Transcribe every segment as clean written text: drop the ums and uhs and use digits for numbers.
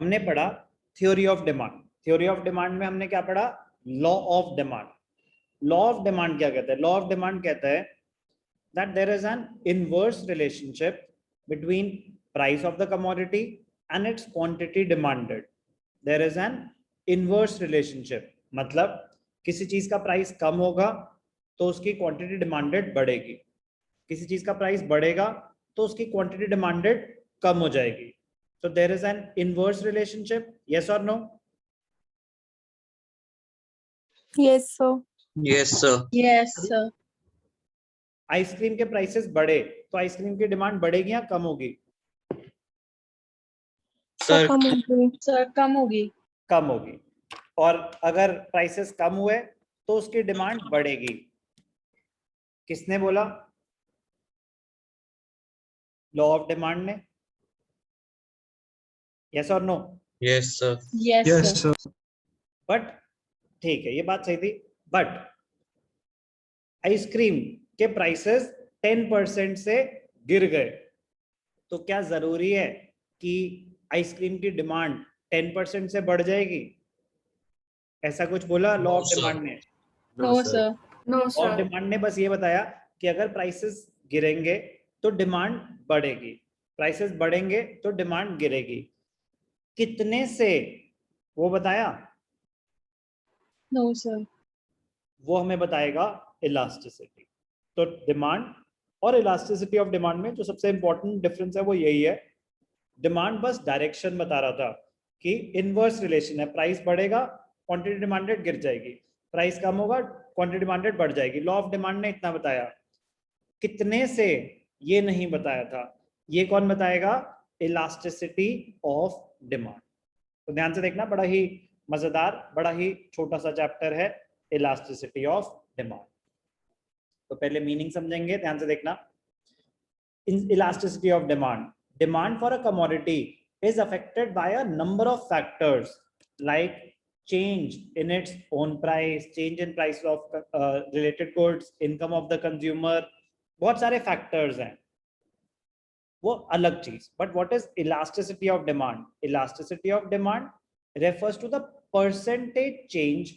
हमने पढ़ा theory of demand. Theory of demand में हमने क्या पढ़ा? Law of demand. Law of demand क्या कहता है? लॉ ऑफ डिमांड कहता है that there is an inverse relationship between price of the commodity and its quantity demanded. There is an inverse relationship, मतलब किसी चीज का प्राइस कम होगा तो उसकी क्वांटिटी डिमांडेड बढ़ेगी, किसी चीज का प्राइस बढ़ेगा तो उसकी क्वांटिटी डिमांडेड कम हो जाएगी. So there is an inverse relationship. Yes or no? Yes, sir. Yes, sir. Yes, sir. Ice cream के प्राइसेस बढ़े तो आइसक्रीम की डिमांड बढ़ेगी या कम होगी? Sir, Sir, come on. Sir, कम होगी. कम होगी. और अगर प्राइसेस कम हुए तो उसकी डिमांड बढ़ेगी. किसने बोला? लॉ ऑफ डिमांड ने. यस और no? yes, sir. Yes, sir. But ठीक है, ये बात सही थी. बट आइसक्रीम के प्राइसेस 10% से गिर गए तो क्या जरूरी है कि आइसक्रीम की डिमांड 10% से बढ़ जाएगी? ऐसा कुछ बोला law of No, sir. Demand ने? No, sir. No, law of demand ने बस ये बताया कि अगर प्राइसेस गिरेंगे तो डिमांड बढ़ेगी, प्राइसेस बढ़ेंगे तो डिमांड गिरेगी. कितने से वो बताया? No, sir. वो हमें बताएगा इलास्टिसिटी. तो डिमांड और इलास्टिसिटी ऑफ डिमांड में जो सबसे इंपॉर्टेंट डिफरेंस है वो यही है. डिमांड बस डायरेक्शन बता रहा था कि इनवर्स रिलेशन है, प्राइस बढ़ेगा क्वांटिटी डिमांडेड गिर जाएगी, प्राइस कम होगा क्वांटिटी डिमांडेड बढ़ जाएगी. लॉ ऑफ डिमांड ने इतना बताया. कितने से ये नहीं बताया था. ये कौन बताएगा? Elasticity of demand. तो ध्यान से देखना, बड़ा ही मजेदार, बड़ा ही छोटा सा चैप्टर है इलास्टिसिटी ऑफ डिमांड. तो पहले मीनिंग समझेंगे, ध्यान से देखना. Elasticity of demand. Demand for a commodity is affected by a number of factors like change in its own price, change in price of related goods, income of the consumer. बहुत सारे factors हैं, वो अलग चीज. But what is elasticity of demand? Elasticity of demand refers to the percentage change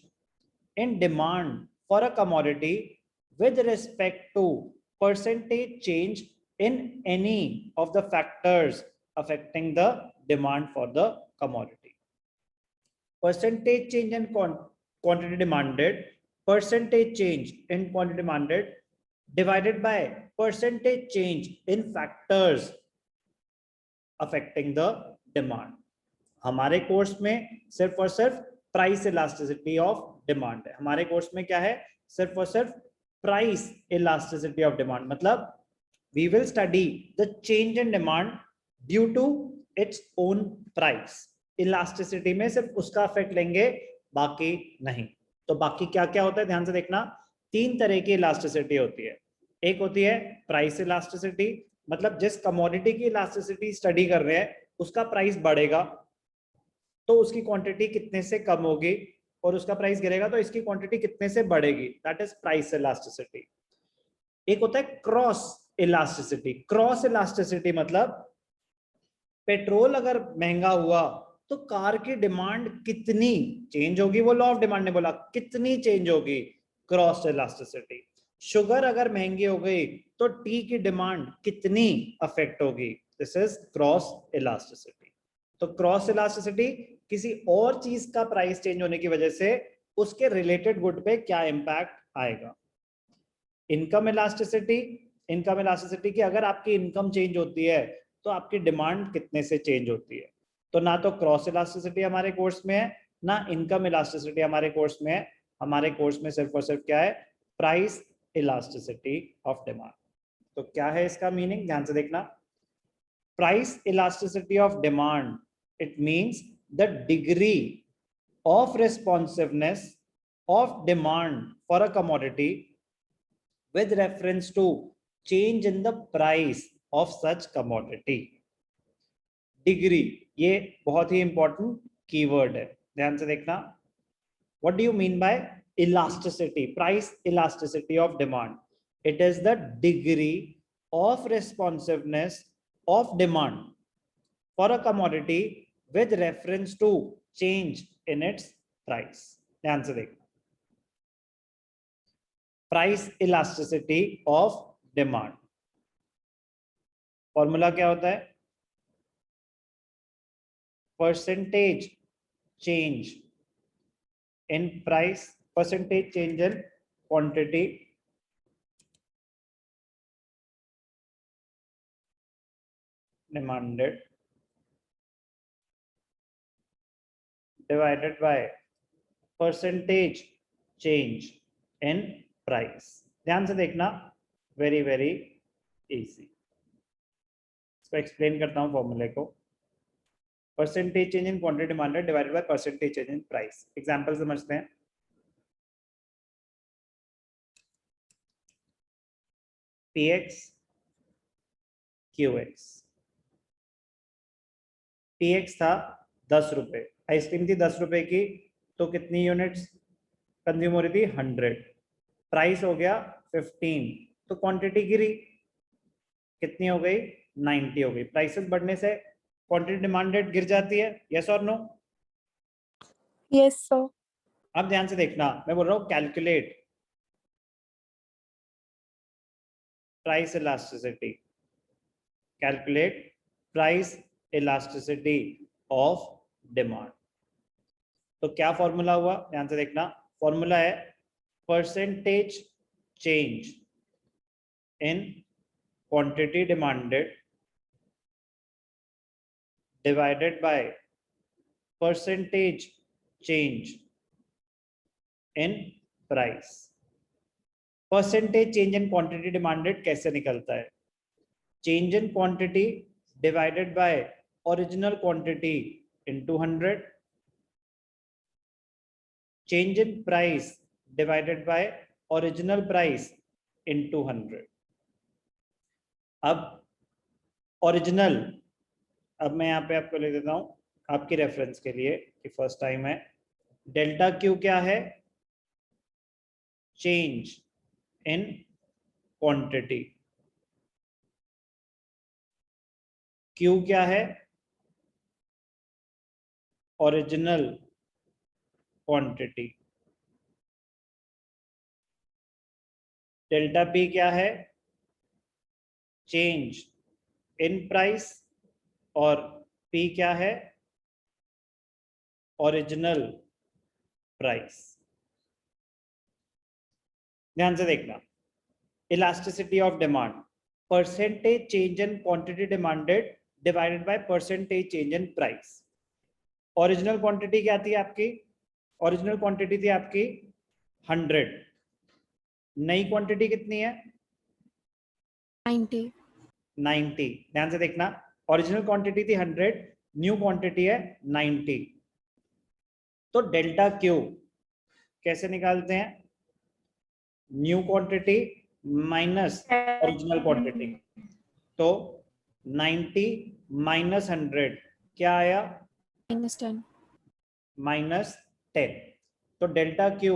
in demand for a commodity with respect to percentage change in any of the factors affecting the demand for the commodity. Percentage change in quantity demanded, percentage change in quantity demanded divided by percentage change in factors affecting the demand. हमारे course में सिर्फ और सिर्फ price elasticity of demand है. हमारे course में क्या है? सिर्फ और सिर्फ प्राइस इलास्टिसिटी ऑफ डिमांड. मतलब we will study the change in demand due to its own price. Elasticity में सिर्फ उसका इफेक्ट लेंगे, बाकी नहीं. तो बाकी क्या क्या होता है ध्यान से देखना. 3 तरह की इलास्टिसिटी होती है. एक होती है प्राइस इलास्टिसिटी, मतलब जिस कमोडिटी की इलास्टिसिटी स्टडी कर रहे हैं उसका प्राइस बढ़ेगा तो उसकी क्वांटिटी कितने से कम होगी, और उसका प्राइस गिरेगा तो इसकी क्वांटिटी कितने से बढ़ेगी. That is price elasticity. एक होता है क्रॉस इलास्टिसिटी. क्रॉस इलास्टिसिटी मतलब पेट्रोल अगर महंगा हुआ तो कार की डिमांड कितनी चेंज होगी, वो लॉ ऑफ डिमांड ने बोला कितनी चेंज होगी. Cross elasticity. शुगर अगर महंगी हो गई तो टी की डिमांड कितनी अफेक्ट होगी. This is cross elasticity. तो क्रॉस इलास्टिसिटी किसी और चीज का प्राइस चेंज होने की वजह से उसके रिलेटेड गुड पे क्या इंपैक्ट आएगा. Income elasticity. इनकम इलास्टिसिटी की अगर आपकी इनकम चेंज होती है तो आपकी डिमांड कितने से चेंज होती है. तो ना तो क्रॉस इलास्टिसिटी हमारे कोर्स में है, ना इनकम इलास्टिसिटी हमारे कोर्स में है. हमारे कोर्स में सिर्फ और सिर्फ क्या है? Price elasticity of demand. तो क्या है इसका मीनिंग, ध्यान से देखना. Price elasticity of demand, it means the degree of responsiveness of demand for a commodity with reference to change in the price of such commodity. Degree, ये बहुत ही important keyword है, ध्यान से देखना. What do you mean by elasticity? Price elasticity of demand. It is the degree of responsiveness of demand for a commodity with reference to change in its price. ध्यान से देखना, price elasticity of demand, formula क्या होता है? Percentage change in price, percentage change in quantity demanded divided by percentage change in price. ध्यान से देखना, very very easy. इसको एक्सप्लेन करता हूं फॉर्मूले को। Percentage change in quantity demanded divided by percentage change in price. Example समझते हैं। px qx, px था 10 रुपए, आइसक्रीम थी 10 रुपए की, तो कितनी यूनिट्स कंज्यूम हो रही थी? 100। प्राइस हो गया 15, तो क्वांटिटी गिरी, कितनी हो गई? 90 हो गई। प्राइसेस बढ़ने से क्वांटिटी डिमांडेड गिर जाती है, यस और नो? Yes, sir. अब ध्यान से देखना, मैं बोल रहा हूं calculate price elasticity, calculate price elasticity of demand. तो क्या फॉर्मूला हुआ? ध्यान से देखना, फॉर्मूला है percentage change in quantity demanded divided by percentage change in price. Percentage change in quantity demanded कैसे निकलता है? Change in quantity divided by original quantity into 100, change in price divided by original price into 100. अब original, अब मैं यहाँ पे आपको लिख देता हूँ आपकी रेफरेंस के लिए कि फर्स्ट टाइम है। डेल्टा क्यू क्या है? Change in quantity. क्यू क्या है? Original quantity. डेल्टा पी क्या है? चेंज इन प्राइस, और पी क्या है? Original price. ध्यान से देखना, elasticity of demand, percentage change in quantity demanded divided by percentage change in price. Original quantity क्या थी आपकी? ओरिजिनल क्वांटिटी थी आपकी 100, नई क्वांटिटी कितनी है? 90. 90। ध्यान से देखना, ओरिजिनल क्वांटिटी थी 100, न्यू क्वांटिटी है 90। तो डेल्टा क्यू कैसे निकालते हैं? New quantity minus original quantity. तो 90 माइनस 100 क्या आया? -10. -10। तो डेल्टा क्यू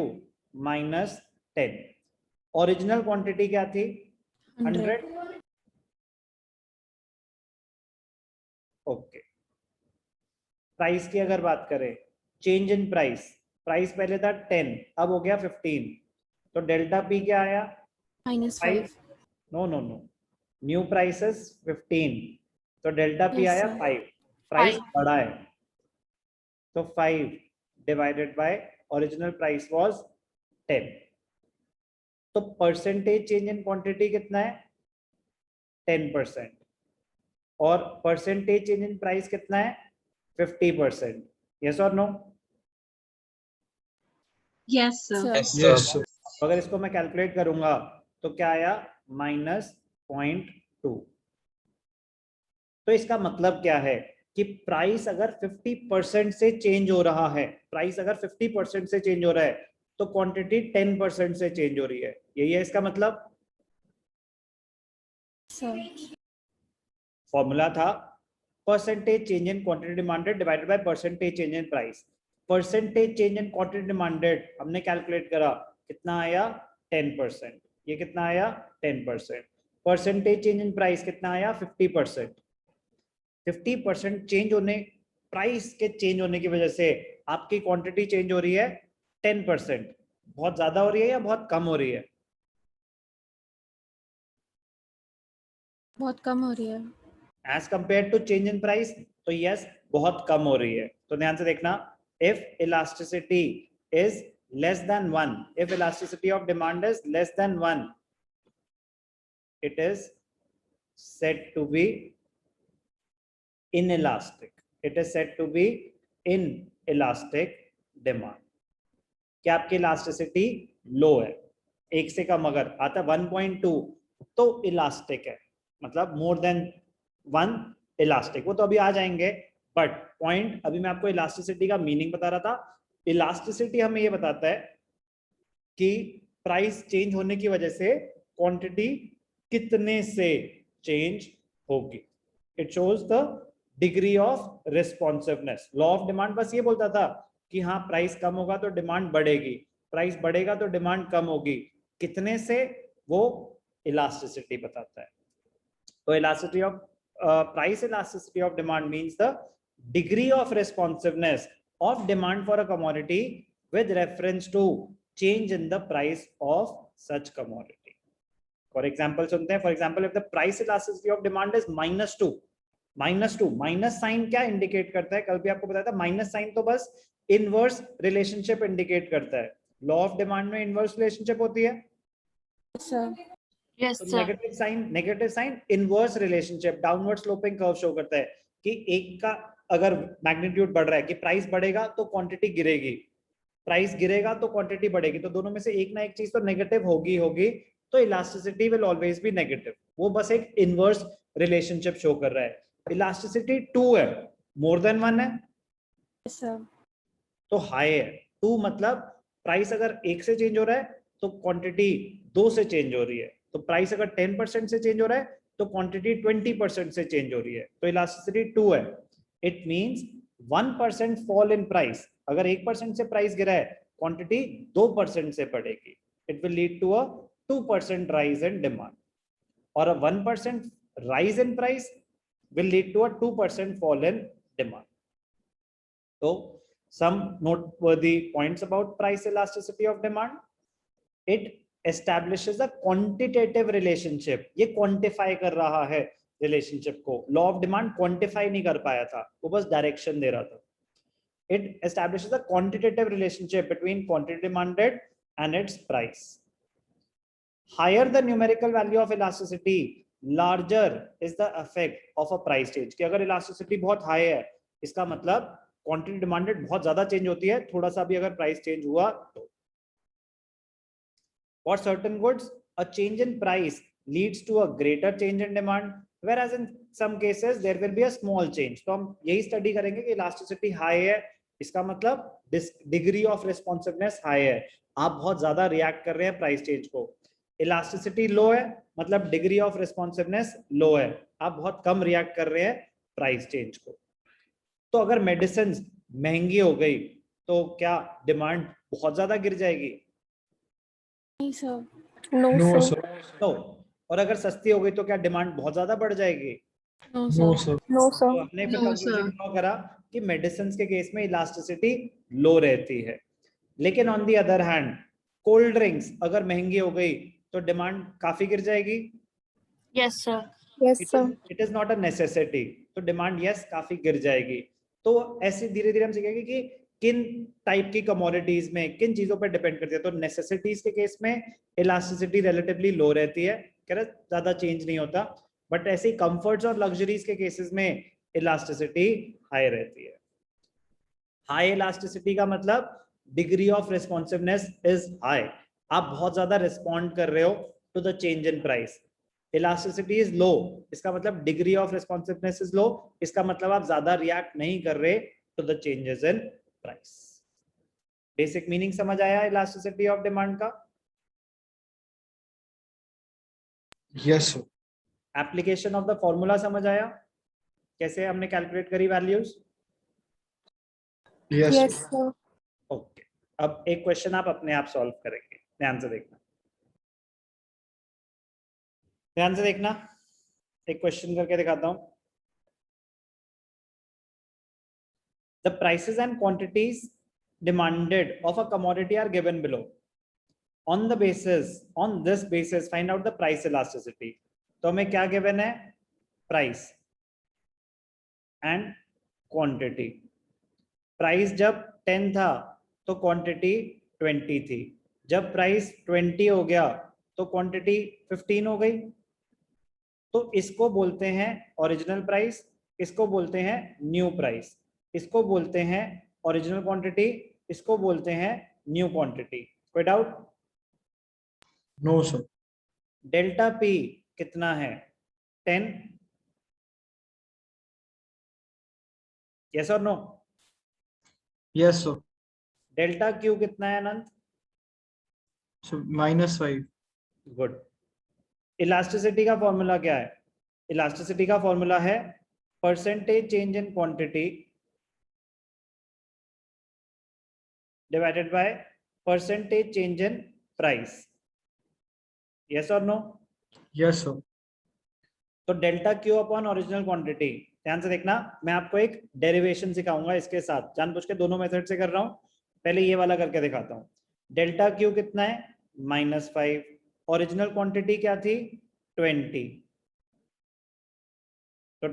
-10। ओरिजिनल क्वांटिटी क्या थी? 100। ओके। प्राइस की अगर बात करें, चेंज इन प्राइस, प्राइस पहले था 10, अब हो गया 15, तो डेल्टा पी क्या आया? -5. No no no, new prices 15, तो डेल्टा पी Yes, आया sir. 5। प्राइस बढ़ा है, तो 5 divided by original price was 10। तो परसेंटेज चेंज इन क्वांटिटी कितना है? 10%। और परसेंटेज चेंज इन प्राइस कितना है? 50%। यस और no? Yes, sir. Sir. Yes, Yes, sir. sir. अगर इसको मैं कैलकुलेट करूंगा तो क्या आया? -0.2। तो इसका मतलब क्या है कि प्राइस अगर 50% से चेंज हो रहा है, प्राइस अगर 50% से चेंज हो रहा है, तो क्वांटिटी 10% से चेंज हो रही है। यही है इसका मतलब। Sir. फॉर्मूला था percentage change in quantity demanded divided by percentage change in price. Percentage change in quantity demanded हमने कैलकुलेट करा, कितना आया? 10%। ये कितना आया? 10%। परसेंटेज चेंज इन प्राइस कितना आया? 50%। 50% चेंज होने प्राइस के चेंज होने की वजह से आपकी क्वांटिटी चेंज हो रही है 10%, बहुत ज्यादा हो रही है या बहुत कम हो रही है? बहुत कम हो रही है। As compare to change in price, तो यस बहुत कम हो रही है। तो ध्यान से देखना, if elasticity is less than 1, if elasticity of demand is less than 1, it is said to be inelastic. It is said to be inelastic demand. क्या आपकी इलास्टिसिटी लो है, एक से कम अगर आता है 1.2 तो इलास्टिक है, मतलब मोर देन 1 इलास्टिक, वो तो अभी आ जाएंगे। बट पॉइंट अभी मैं आपको इलास्टिसिटी का मीनिंग बता रहा था। इलास्टिसिटी हमें ये बताता है कि प्राइस चेंज होने की वजह से क्वांटिटी कितने से चेंज होगी। It shows the degree of responsiveness. Law of demand बस ये बोलता था कि हाँ प्राइस कम होगा तो डिमांड बढ़ेगी, प्राइस बढ़ेगा तो डिमांड कम होगी, कितने से वो इलास्टिसिटी बताता है। तो elasticity of price elasticity of demand means the degree of responsiveness of demand for a commodity with reference to change in the price of such commodity. For example सुनते हैं, for example if the price elasticity of demand is -2, minus sign क्या indicate करता है? कल भी आपको बताया था, माइनस साइन तो बस इनवर्स रिलेशनशिप इंडिकेट करता है। लॉ ऑफ डिमांड में इनवर्स रिलेशनशिप होती है। Yes, तो sir. Negative sine inverse relationship, downward sloping curve show करता है कि एक का अगर मैग्नीट्यूड बढ़ रहा है कि प्राइस बढ़ेगा तो क्वांटिटी गिरेगी, प्राइस गिरेगा तो क्वांटिटी बढ़ेगी, तो दोनों में से एक ना एक चीज तो नेगेटिव होगी, तो elasticity will always be negative. वो बस एक इनवर्स रिलेशनशिप शो कर रहा है। इलास्टिसिटी 2 है, मोर देन 1 है Yes, sir. तो हाई है। 2 मतलब प्राइस अगर 1 से चेंज हो रहा है तो क्वांटिटी 2 से चेंज हो रही है, तो प्राइस अगर 10% से चेंज हो रहा है तो क्वांटिटी 20% से चेंज हो रही है, तो इलास्टिसिटी 2 है। It means 1% fall in price, अगर 1% से प्राइस गिरा है क्वांटिटी 2% से बढ़ेगी, it will lead to a 2% rise in demand, और a 1% rise in price will lead to a 2% fall in demand. So some noteworthy points about price elasticity of demand. It establishes a quantitative relationship. ये quantify कर रहा है relationship को। Law of demand quantify नहीं कर पाया था, वो बस direction दे रहा था। It establishes a quantitative relationship between quantity demanded and its price. Higher the numerical value of elasticity, larger is the effect of a price change. कि अगर elasticity बहुत high है, इसका मतलब quantity demanded बहुत ज्यादा change होती है, थोड़ा सा भी अगर price change हुआ तो। For certain goods, a change in price leads to a greater change in demand, whereas in some cases there will be a small change. तो हम यही study करेंगे कि elasticity high है, इसका मतलब degree of responsiveness high है, आप बहुत ज्यादा react कर रहे हैं price change को। इलास्टिसिटी लो है मतलब डिग्री ऑफ रिस्पॉन्सिवनेस लो है, आप बहुत कम रिएक्ट कर रहे हैं प्राइस चेंज को। तो अगर मेडिसिन महंगी हो गई तो क्या डिमांड बहुत ज्यादा गिर जाएगी? नहीं सर। No, No, sir. तो और अगर सस्ती हो गई तो क्या डिमांड बहुत ज्यादा बढ़ जाएगी? No, No, sir. sir. No, तो sir. हमने फिर No, कंक्लूजन sir. ड्रॉ करा कि मेडिसिन के केस में इलास्टिसिटी लो रहती है, लेकिन on the other hand cold drinks अगर महंगी हो गई तो डिमांड काफी गिर जाएगी। Yes, sir. Yes, sir. It is not a necessity, तो डिमांड यस काफी गिर जाएगी। तो ऐसे धीरे धीरे हम सीखेंगे कि किन टाइप की कमोडिटीज में किन चीजों पर डिपेंड करती है। तो नेसेसिटीज के केस में इलास्टिसिटी रिलेटिवली लो रहती है, कह रहे ज्यादा चेंज नहीं होता, बट ऐसे कंफर्ट्स और लग्जरीज के केसेस में इलास्टिसिटी हाई रहती है। हाई इलास्टिसिटी का मतलब degree of responsiveness is high, आप बहुत ज्यादा रिस्पॉन्ड कर रहे हो to the change in price. Elasticity is low, इसका मतलब degree of responsiveness is low, इसका मतलब आप ज्यादा रिएक्ट नहीं कर रहे to the changes in price. Basic meaning समझ आया इलास्टिसिटी ऑफ डिमांड का? Yes, sir. Application of the formula समझ आया, कैसे हमने कैलकुलेट करी values? Yes, Yes, sir. sir. Okay, अब एक क्वेश्चन आप अपने आप सॉल्व करेंगे, ध्यान से देखना, ध्यान से देखना, एक क्वेश्चन करके दिखाता हूं। the prices and quantities demanded of a commodity are given below. On this basis find out the price elasticity. तो हमें क्या given है? Price and quantity. Price जब 10 था तो quantity 20 थी. जब price 20 हो गया तो quantity 15 हो गई. तो इसको बोलते हैं ओरिजिनल प्राइस, इसको बोलते हैं न्यू प्राइस, इसको बोलते हैं ओरिजिनल क्वांटिटी, इसको बोलते हैं न्यू क्वांटिटी. कोई doubt? No, sir. Delta P कितना है? 10. यस और no? Yes, sir. Delta Q कितना है अनंत? So -5. गुड. इलास्टिसिटी का फॉर्मूला क्या है? इलास्टिसिटी का फॉर्मूला है percentage change in quantity divided by percentage change in price. Yes और नो? Yes, sir. तो delta Q upon original quantity. ध्यान से देखना, मैं आपको एक डेरिवेशन सिखाऊंगा इसके साथ, जानबूझ के दोनों मेथड से कर रहा हूं. पहले ये वाला करके दिखाता हूं. डेल्टा क्यू कितना है? -5. ओरिजिनल क्वांटिटी क्या थी? 20. तो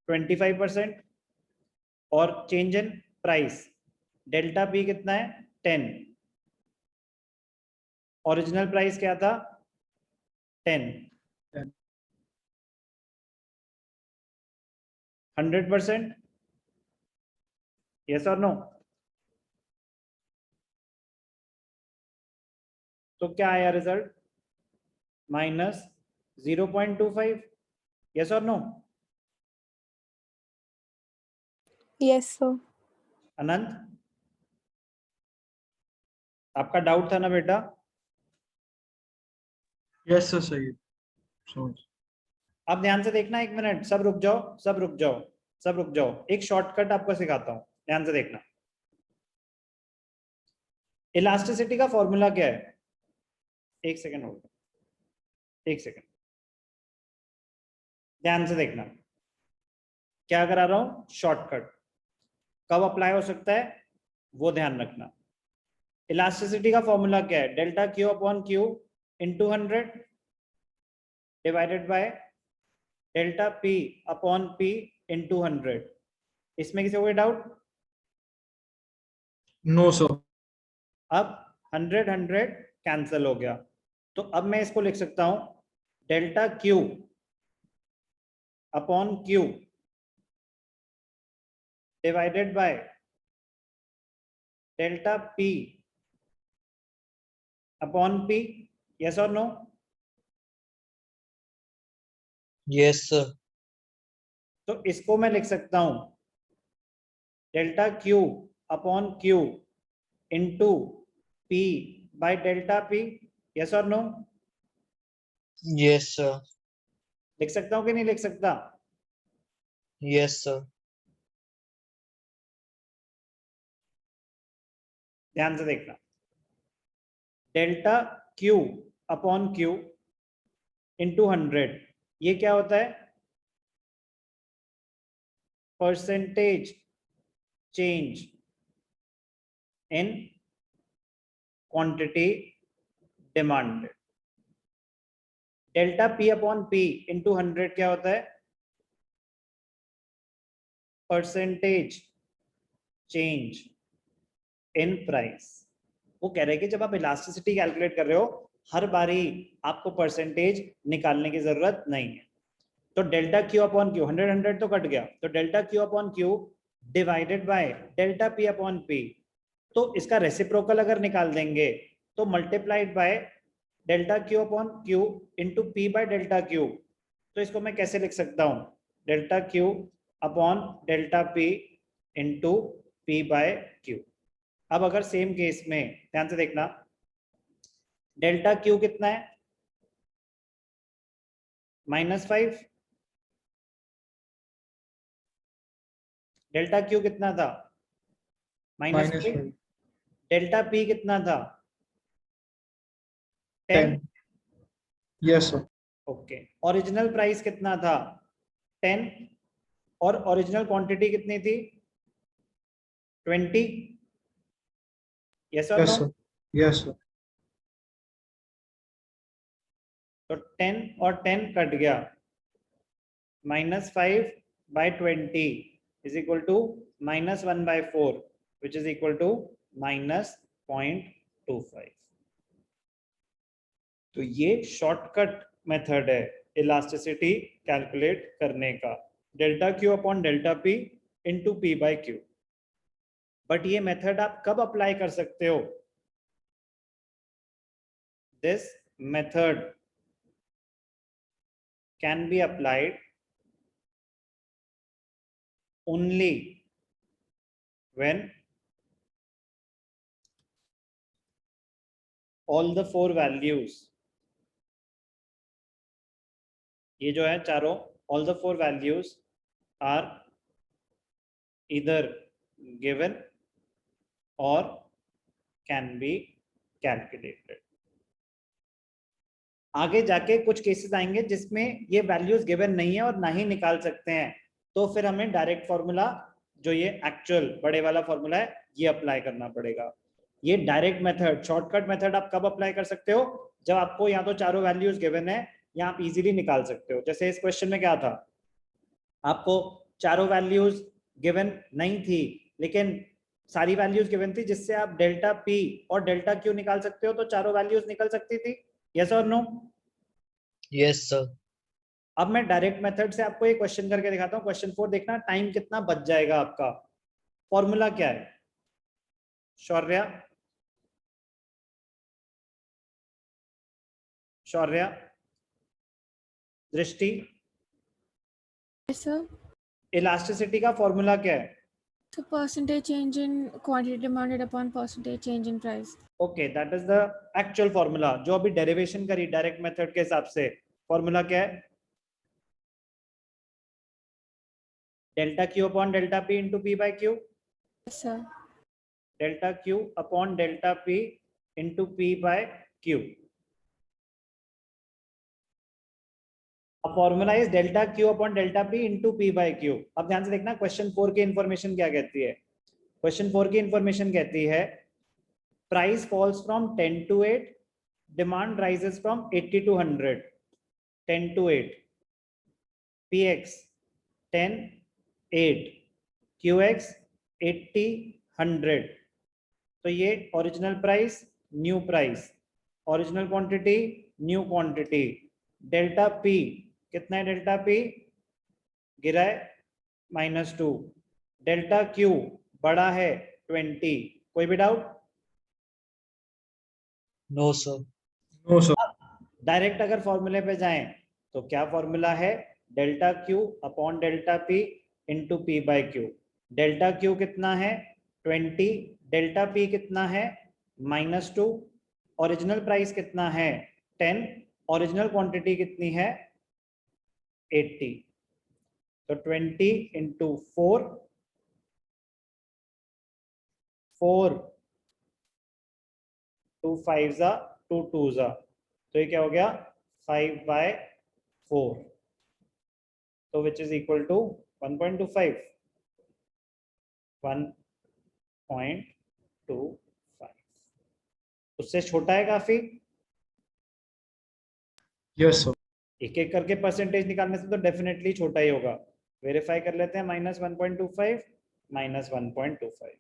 25% और change in price delta P कितना है? 10. ओरिजिनल प्राइस क्या था? 10. 100%. यस और नो? तो क्या आया रिजल्ट? -0.25. यस और नो? Yes, sir. अनंत, आपका डाउट था ना बेटा? Yes, sir. सही. So अब ध्यान से देखना, 1 मिनट, सब रुक जाओ, सब रुक जाओ, सब रुक जाओ. एक शॉर्टकट आपको सिखाता हूं, ध्यान से देखना. इलास्टिसिटी का फॉर्मूला क्या है? 1 सेकेंड होल्ड, 1 सेकेंड. ध्यान से देखना, क्या करा रहा हूं? शॉर्टकट. कब अप्लाई हो सकता है वो ध्यान रखना. इलास्टिसिटी का फॉर्मूला क्या है? Delta Q upon Q into 100 divided by delta P upon P into 100. इसमें किसी को कोई डाउट? no, sir. अब 100 कैंसिल हो गया, तो अब मैं इसको लिख सकता हूं delta Q upon Q divided by delta P upon P. Yes और नो? Yes, sir. तो इसको मैं लिख सकता हूं delta Q upon Q into P by delta P. Yes और नो? Yes, sir. लिख सकता हूं कि नहीं लिख सकता? Yes, sir. ध्यान से देखना, delta Q upon Q into 100, ये क्या होता है? Percentage change in quantity demanded. Delta P upon P into 100 क्या होता है? Percentage change in price. वो कह रहे हैं कि जब आप इलास्टिसिटी कैलकुलेट कर रहे हो, हर बारी आपको परसेंटेज निकालने की जरूरत नहीं है. तो डेल्टा क्यू अपॉन क्यू 100 तो कट गया, तो delta Q upon Q divided by delta P upon P. तो इसका रेसिप्रोकल अगर निकाल देंगे तो multiplied by delta Q upon Q into P by delta Q. तो इसको मैं कैसे लिख सकता हूं? Delta Q upon delta P into P by Q. अब अगर सेम केस में ध्यान से देखना, डेल्टा क्यू कितना है? -5. डेल्टा क्यू कितना था? -5. -5. डेल्टा पी कितना था? 10. 10. Yes, sir. Okay, original price कितना था 10 और ओरिजिनल क्वांटिटी कितनी थी 20, यस और Yes, no? sir. Yes, sir. तो 10 और 10 कट गया, -5/20 is equal to -1/4 which is equal to -0.25। तो ये शॉर्टकट मेथड है इलास्टिसिटी कैलकुलेट करने का, delta Q upon delta P into P by Q. But ये मेथड आप कब अप्लाई कर सकते हो? This method can be applied only when all the four values, ये जो है चारों, all the four values are either given or can be calculated। आगे जाके कुछ केसेस आएंगे जिसमें ये वैल्यूज गिवन नहीं है और ना ही निकाल सकते हैं, तो फिर हमें डायरेक्ट फॉर्मूला, जो ये एक्चुअल बड़े वाला फॉर्मूला है, ये अप्लाई करना पड़ेगा। ये डायरेक्ट मेथड, शॉर्टकट मेथड आप कब अप्लाई कर सकते हो? जब आपको या तो चारों वैल्यूज गिवन है या आप इजीली निकाल सकते हो। जैसे इस क्वेश्चन में क्या था, आपको चारों वैल्यूज गिवन नहीं थी लेकिन सारी वैल्यूज गिवन थी जिससे आप डेल्टा पी और डेल्टा क्यू निकाल सकते हो, तो चारों वैल्यूज निकल सकती थी, यस और नो? Yes, sir. अब मैं डायरेक्ट मेथड से आपको एक क्वेश्चन करके दिखाता हूँ। क्वेश्चन 4 देखना, टाइम कितना बच जाएगा आपका। फॉर्मूला क्या है शौर्या? शौर्या, दृष्टि, Yes, sir. इलास्टिसिटी का फॉर्मूला क्या है? So percentage change in quantity demanded upon percentage change in price. Okay, that is the actual formula जो अभी डेरिवेशन करी डायरेक्ट मेथड के हिसाब से। फॉर्मूला क्या है? Delta Q upon delta P into P by Q. Yes, sir. Delta Q upon delta P into P by Q. Formula is delta Q upon delta P into P by Q. अब ध्यान से देखना, question 4 की information क्या कहती है। Question 4 की information कहती है price falls from 10 to 8, demand rises from 80 to 100, 10 to 8, px 10 8, qx 80 100। तो ये original price, new price, original quantity, new quantity. Delta P कितना है? डेल्टा पी गिरा है -2, डेल्टा क्यू बड़ा है 20। कोई भी doubt? No, sir. No, sir. Direct अगर फॉर्मूले पे जाएं तो क्या फॉर्मूला है? Delta Q upon delta P into P by Q. Delta Q कितना है 20, डेल्टा पी कितना है -2, ओरिजिनल प्राइस कितना है 10, ओरिजिनल क्वांटिटी कितनी है 80। तो 20 इंटू 4, 4 2 5 2 2 तो ये क्या हो गया 5/4, तो विच इज इक्वल टू 1.25, 1.25। उससे छोटा है काफी। Yes, sir. एक एक करके परसेंटेज निकालने से तो डेफिनेटली छोटा ही होगा। वेरीफाई कर लेते हैं, -1.25, -1.25।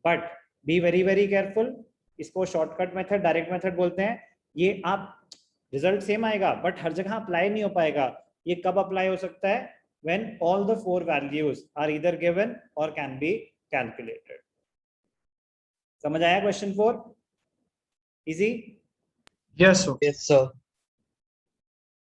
But be very very careful, इसको शॉर्टकट मेथड, डायरेक्ट मेथड बोलते हैं। ये आप रिजल्ट सेम आएगा बट हर जगह अप्लाई नहीं हो पाएगा। ये कब अप्लाई हो सकता है? when all the four values are either given or can be calculated। समझ आया question 4? Easy? Yes, sir. Yes, sir.